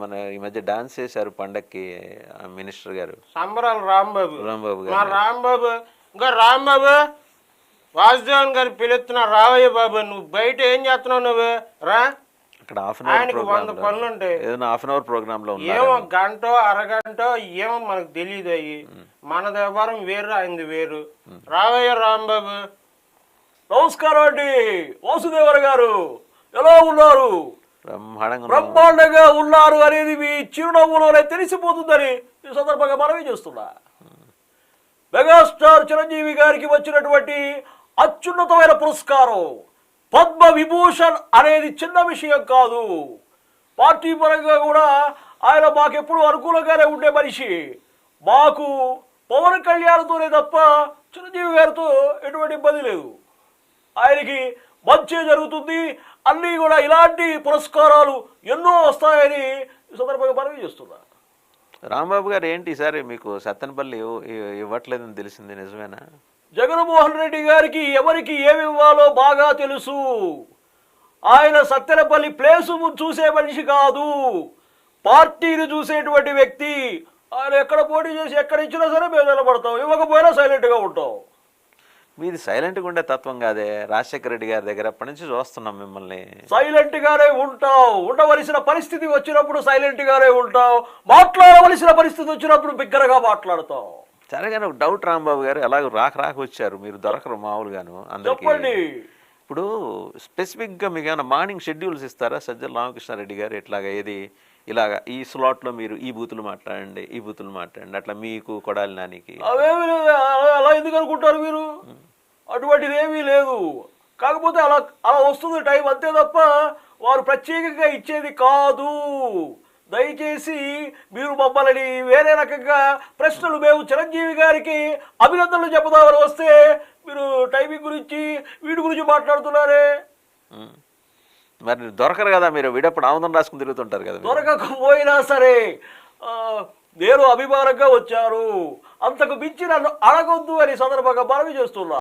మన ఈ మధ్య డాన్స్ చేశారు పండక్కి మినిస్టర్ గారు సంబరాలు రాంబాబు రాంబాబు మా గారు. రాంబాబు ఇంకా రాంబాబు వాసుదేవన్ గారు పిలుస్తున్నా రావయ్య బాబు నువ్వు బయట ఏం చేస్తున్నావు నువ్వు రా అక్కడ హాఫ్ అన్ అవర్ ఆయనకి 100 పనులు ఉంటాయి. ఏదైనా హాఫ్ అన్ అవర్ ప్రోగ్రామ్ లో ఏమో ఉన్నారు. గంట అరగంట ఏమో మనకు తెలియదు అయ్యి మన వ్యవహారం వేరు ఆయనది వేరు. రావయ్య రాంబాబు. నమస్కారం అండి వాసుదేవర్ గారు, ఎలా ఉన్నారు? బ్రహ్మాండంగా బ్రహ్మాండంగా ఉన్నారు అనేది మీ చిరునవ్వులోనే తెలిసిపోతుందని ఈ సందర్భంగా మనవి చేస్తున్నా. మెగాస్టార్ చిరంజీవి గారికి వచ్చినటువంటి అత్యున్నతమైన పురస్కారం పద్మ విభూషణ్ అనేది చిన్న విషయం కాదు. పార్టీ పరంగా కూడా ఆయన మాకెప్పుడు అనుకూలంగానే ఉండే మనిషి. మాకు పవన్ కళ్యాణ్తోనే తప్ప చిరంజీవి గారితో ఎటువంటి ఇబ్బంది లేదు. ఆయనకి మంచి జరుగుతుంది. అన్నీ కూడా ఇలాంటి పురస్కారాలు ఎన్నో వస్తాయని ఈ సందర్భంగా మనవి చేస్తున్నా. రాంబాబు గారు ఏంటి ఈసారి మీకు సత్తెనపల్లి ఇవ్వట్లేదని తెలిసింది, నిజమేనా? జగన్మోహన్ రెడ్డి గారికి ఎవరికి ఏమి ఇవ్వాలో బాగా తెలుసు. ఆయన సత్తెనపల్లి ప్లేసు చూసే మనిషి కాదు, పార్టీని చూసేటువంటి వ్యక్తి. ఆయన ఎక్కడ పోటీ చేసి ఎక్కడ ఇచ్చినా సరే మేము నిలబడతాం, ఇవ్వకపోయినా సైలెంట్గా ఉంటాం. మీది సైలెంట్గా ఉండే తత్వం కాదే. రాజశేఖర రెడ్డి గారి దగ్గర అప్పటి నుంచి చూస్తున్నాం మిమ్మల్ని. సైలెంట్ గానే ఉంటాం. ఉండవలసిన పరిస్థితి వచ్చినప్పుడు సైలెంట్ గానే ఉంటాం. మాట్లాడవలసిన పరిస్థితి వచ్చినప్పుడు బిగ్గరగా మాట్లాడతాం. సరే కానీ ఒక డౌట్ రాంబాబు గారు, ఎలాగో రాక వచ్చారు, మీరు దొరకరు మామూలుగాను అందరికీ. చెప్పండి. ఇప్పుడు స్పెసిఫిక్గా మీకు ఏమైనా మార్నింగ్ షెడ్యూల్స్ ఇస్తారా సజ్జల రామకృష్ణారెడ్డి గారు? ఇట్లాగా ఏది ఇలాగా ఈ స్లాట్లో మీరు ఈ బూతులు మాట్లాడండి, ఈ బూతులు మాట్లాడండి, అట్లా మీకు కొడాలి నానికి అవేమీ లేదు. అలా ఎందుకు అనుకుంటారు మీరు? అటువంటిది ఏమీ లేదు. కాకపోతే అలా అలా వస్తుంది టైం, అంతే తప్ప వారు ప్రత్యేకంగా ఇచ్చేది కాదు. దయచేసి మీరు మమ్మల్ని వేరే రకంగా ప్రశ్నలు మేము చిరంజీవి గారికి అభినందనలు చెబుదామని వస్తే మీరు టైమింగ్ గురించి వీటి గురించి మాట్లాడుతున్నారే. మరి దొరకరు కదా, మీరు వీడప్పుడు ఆముదం రాసుకుని తిరుగుతుంటారు కదా. దొరకకపోయినా సరే నేను అభిమానంగా వచ్చారు, అంతకు మించి నన్ను అడగొద్దు అని సందర్భంగా మనవి చేస్తున్నా.